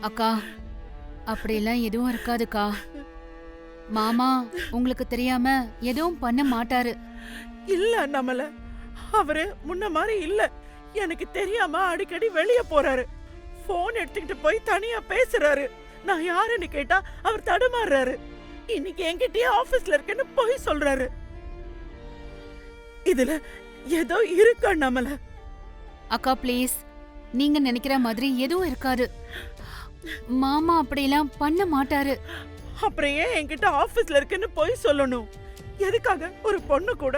அக்கா, அப்படியெல்லாம் எதுவும் இருக்காதுக்கா. மாமா உங்களுக்கு தெரியாம எதுவும் பண்ண மாட்டாரு. இல்ல நம்மள அவரு முன்ன மாதிரி இல்ல. எனக்கு தெரியாம அடிக்கடி வெளியே போறாரு. போன் எடுத்துக்கிட்டு போய் தனியா பேசுறாரு. நான் யாருன்னு கேட்டா அவர் தடுமாறுறாரு. இன்னைக்கு என்கிட்டயே ஆபீஸ்ல இருக்கேன்னு போய் சொல்றாரு. இதுல ஏதோ இருக்கா நம்மள. அக்கா ப்ளீஸ், நீங்க நினைக்கிற மாதிரி எதுவும் இருக்காது. மாமா அப்படியெல்லாம் பண்ண மாட்டாரு. அப்புறம் ஏன் என்கிட்ட ஆபீஸ்ல இருக்குன்னு போய் சொல்லணும்? எதுக்காக ஒரு பொண்ணு கூட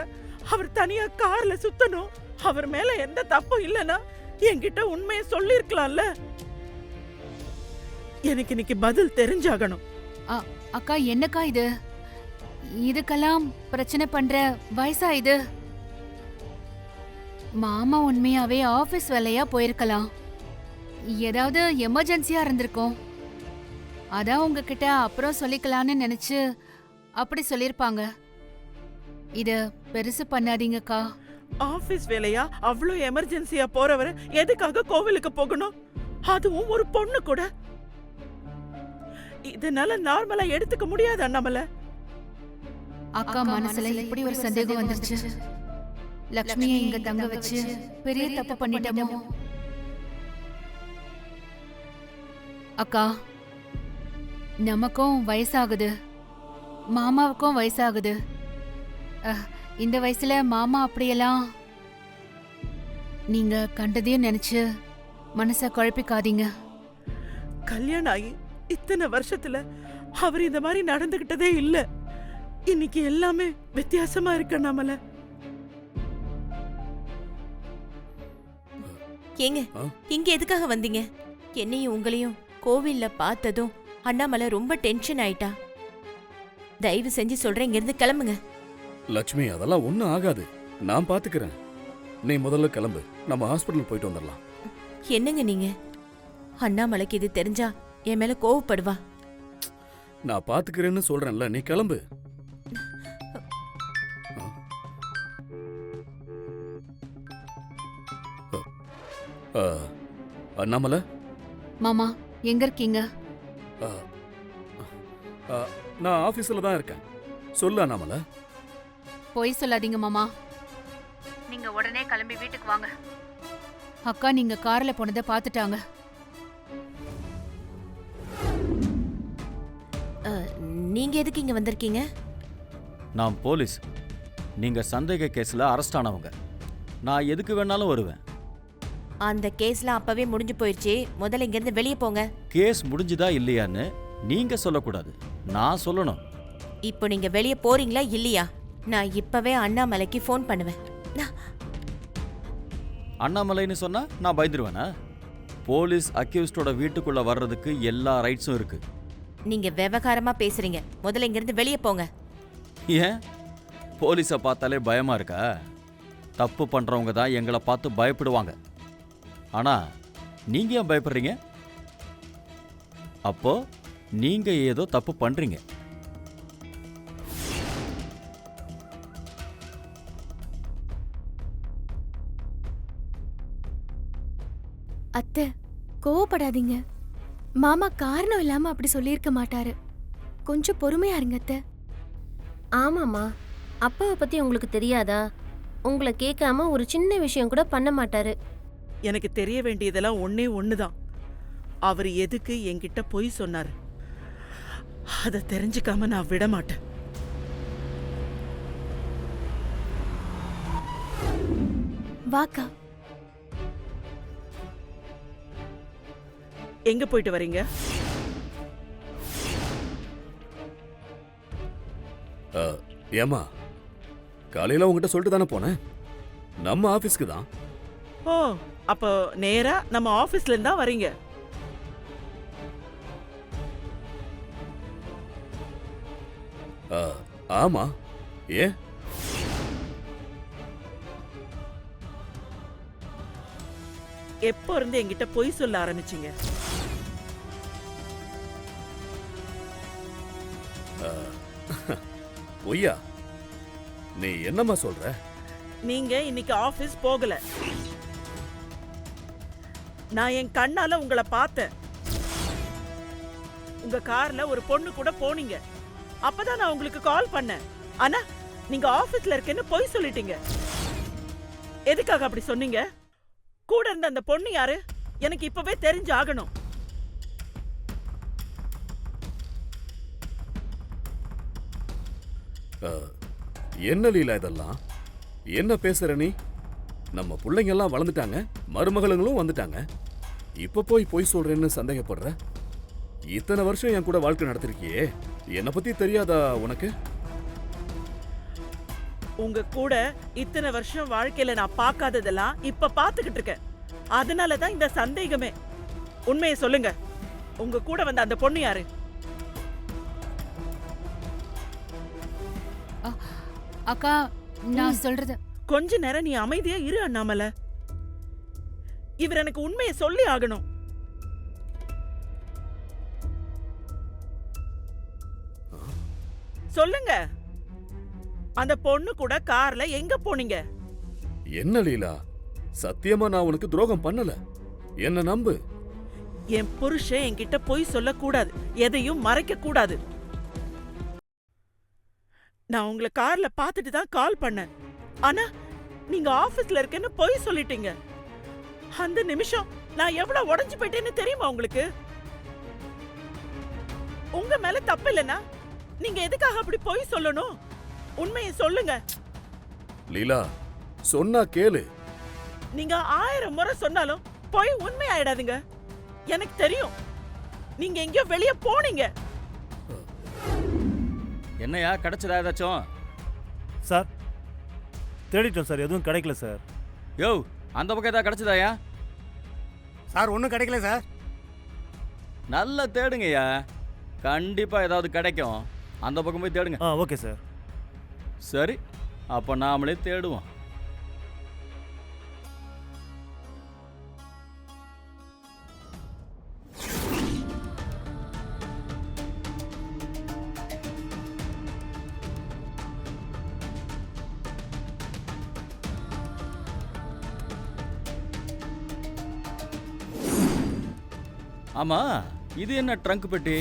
அவர் தனியா கார்ல சுத்தணும்? அவர் மேல எந்த தப்பும் இல்லனா என்கிட்ட உண்மையை சொல்லிருக்கலாம்ல. எனக்கு இன்னைக்கு பதில் தெரிஞ்சாகணும். அக்கா என்னக்கா இது? இதுக்கெல்லாம் பிரச்சனை பண்ற வயசா இது? மாமா உண்மையாவே ஆபீஸ் வேலையா போயிருக்கலாம். ஏதாவது எமர்ஜென்சியா இருந்திருக்கும். அதான் உங்ககிட்ட அப்புறம் சொல்லிக்கலான்னு நினைச்சு அப்படி சொல்லிருப்பாங்க. இத பெருசு பண்ணாதீங்கக்கா. ஆபீஸ் வேலையா அவ்வளவு எமர்ஜென்சியா போறவரு எதுக்காக கோவிலுக்கு போகணும்? அதுவும் ஒரு பொண்ணு கூட. இதனால நார்மலா எடுத்துக்க முடியாதா நம்மள? அக்கா மனசுல இப்படி ஒரு சந்தேகம் வந்துருச்சு. லக்ஷ்மியை இங்க தங்க வச்சு பெரிய தப்பு பண்ணிட்டோமோ? அக்கா, நமக்கும் வயசாகுது, மாமாவுக்கும் வயசாகுது. இந்த வயசுல மாமா அப்படியெல்லாம் நீங்க கண்டதையும் நினைச்சு மனச குழப்பிக்காதீங்க. கல்யாணம் ஆகி இத்தனை வருஷத்துல அவர் இந்த மாதிரி நடந்துகிட்டதே இல்ல. இன்னைக்கு எல்லாமே வித்தியாசமா இருக்க நம்மள. ஏங்க, இங்க எதுக்காக வந்தீங்க? என்னையும் உங்களையும் கோவில்ல பார்த்ததும் அண்ணாமலை ரொம்ப டென்ஷன் ஆயிட்டா. தயவு செஞ்சு சொல்றேன், இங்க இருந்து கிளம்புங்க. லட்சுமி, அதெல்லாம் ஒண்ணும் ஆகாது. நான் பாத்துக்கிறேன். நீ முதல்ல கிளம்பு, நம்ம ஹாஸ்பிடல் போயிட்டு வந்துடலாம். என்னங்க நீங்க? அண்ணாமலைக்கு இது தெரிஞ்சா என் மேல கோவப்படுவா. நான் பாத்துக்கிறேன்னு சொல்றேன்ல, நீ கிளம்பு. அண்ணாமலை மாமா எங்க இருக்கீங்க? நான் ஆபீஸ்ல தான் இருக்கேன். சொல்லு அண்ணாமலை. பொய் சொல்லாதீங்க மாமா. நீங்க உடனே கிளம்பி வீட்டுக்கு வாங்க. அக்கா நீங்க கார்ல போனதை பாத்துட்டாங்க. நீங்க எதுக்கு இங்க வந்திருக்கீங்க? நான் போலீஸ். நீங்க சந்தேக கேஸ்ல அரெஸ்ட் ஆனவங்க. நான் எதுக்கு வேணாலும் வருவேன். அந்த கேஸ்ல அப்பவே முடிஞ்சு போயிடுச்சு. முதல்ல இங்க இருந்து வெளியே போங்க. கேஸ் முடிஞ்சுதா இல்லையான்னு நீங்க சொல்லக்கூடாது, நான் சொல்லணும். இப்போ நீங்க வெளியே போறீங்களா இல்லையா? நான் இப்பவே அண்ணாமலைக்கு ஃபோன் பண்ணுவேன். அண்ணாமலைன்னு சொன்னா நான் பயந்துருவேனா? போலீஸ் அக்யூஸ்டோட வீட்டுக்குள்ள வர்றதுக்கு எல்லா ரைட்ஸும் இருக்கு. நீங்க விவகாரமா பேசுறீங்க. முதல்ல இங்க இருந்து வெளியே போங்க. ஏன் போலீஸை பார்த்தாலே பயமா இருக்கா? தப்பு பண்றவங்க தான் எங்களை பார்த்து பயப்படுவாங்க. ஆனா நீங்க ஏன் பயப்படுறீங்க? அப்போ நீங்க ஏதோ தப்பு பண்றீங்க. அத்தை, கோவப்படாதீங்க. மாமா காரணம் இல்லாம அப்படி சொல்லியிருக்க மாட்டாரு. கொஞ்சம் பொறுமையா இருங்க அத்தை. ஆமாம்மா, அப்பாவை பத்தி உங்களுக்கு தெரியாதா? உங்களை கேட்காம ஒரு சின்ன விஷயம் கூட பண்ண மாட்டாரு. எனக்கு தெரிய வேண்டியதெல்லாம் ஒண்ணே ஒண்ணுதான். அவர் எதுக்கு என்கிட்ட பொய் சொன்னாரு? அதை தெரிஞ்சுக்காம நான் விட மாட்டேன். வாக்கா. எங்க போயிட்டு வரீங்க? ஏமா, காலையில உங்ககிட்ட சொல்லிட்டு தானே போனேன். நம்ம ஆபீஸ்க்கு தான். ஓ, அப்போ நேரா நம்ம ஆபீஸ்ல இருந்தா வரீங்க? ஆமா, ஏ எப்போ இருந்து என்கிட்ட பொய் சொல்ல ஆரம்பிச்சீங்க? பொய்யா? நீ என்னம்மா சொல்ற? நீங்க இன்னைக்கு ஆபீஸ் போகல. நான் என் கண்ணால உங்களை பார்த்தேன். உங்க கார்ல ஒரு பொண்ணு கூட போனீங்க. அப்பதான் நான் உங்களுக்கு கால் பண்ணேன். ஆனா நீங்க ஆபீஸ்ல இருக்கேன்னு பொய் சொல்லிட்டீங்க. எதுக்காக அப்படி சொன்னீங்க? கூட இருந்த அந்த பொண்ணு யாரு? எனக்கு இப்பவே தெரிஞ்சு ஆகணும். என்ன லீலா இதெல்லாம்? என்ன பேசுற நீ? நம்ம பிள்ளைங்க எல்லாம் வளர்ந்துட்டாங்க, மருமகளுங்களும் வந்துட்டாங்க. இப்ப போய் சொல்றேன்னு சந்தேகப்படுற? இத்தனை வருஷம் என் கூட வாழ்க்கை நடத்திருக்கியே, என்னை பத்தி தெரியாதா உனக்கு? உங்க கூட இத்தனை வருஷம் வாழ்க்கையில நான் பார்க்காததெல்லாம் இப்ப பாத்துக்கிட்டு இருக்கேன். அதனாலதான் இந்த சந்தேகமே. உண்மையை சொல்லுங்க, உங்க கூட வந்த அந்த பொண்ணு யாரு? அக்கா நான் சொல்றது கொஞ்ச நேரம் நீ அமைதியா இரு அண்ணாமலை. இவர் எனக்கு உண்மையை சொல்லி ஆகணும். சொல்லுங்க, அந்த பொண்ணு கூட கார்ல எங்க போனீங்க? என்ன லீலா, சத்தியமா நான் உனக்கு துரோகம் பண்ணல, என்ன நம்பு. என் புருஷன் என்கிட்ட பொய் சொல்லக்கூடாது, எதையும் மறைக்க கூடாது. நான் உங்களை கார்ல பார்த்துட்டு தான் கால் பண்ணேன். ஆனா நீங்க ஆபீஸ்ல இருக்கேன்னு பொய் சொல்லிட்டீங்க. அந்த நிமிஷம் நான் எவ்வளவு உடைஞ்சு போயிட்டேன்னு தெரியுமா உங்களுக்கு? உங்க மேல தப்பு இல்லைன்னா நீங்க எதுக்காக அப்படி பொய் சொல்லணும்? உண்மையை சொல்லுங்க. லீலா சொன்னா கேளு. நீங்க 1000 முறை சொன்னாலும் பொய் உண்மை ஆயிடாதுங்க. எனக்கு தெரியும், நீங்க எங்கேயோ வெளியே போனீங்க. என்னையா கிடைச்சதா ஏதாச்சும்? சார் தேடிட்டோம் சார், எதுவும் கிடைக்கல சார். யோ, அந்த பக்கம் ஏதாவது கிடைச்சதாயா? சார் ஒன்றும் கிடைக்கல சார். நல்லா தேடுங்கய்யா, கண்டிப்பா ஏதாவது கிடைக்கும். அந்த பக்கம் போய் தேடுங்க. Okay sir. சரி, அப்ப நாமளே தேடுவோம். ஆமா, இது என்ன ட்ரங்க் பெட்டி?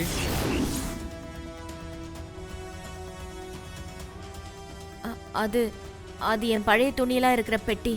அது அது என் பழைய துணியெல்லாம் இருக்கிற பெட்டி.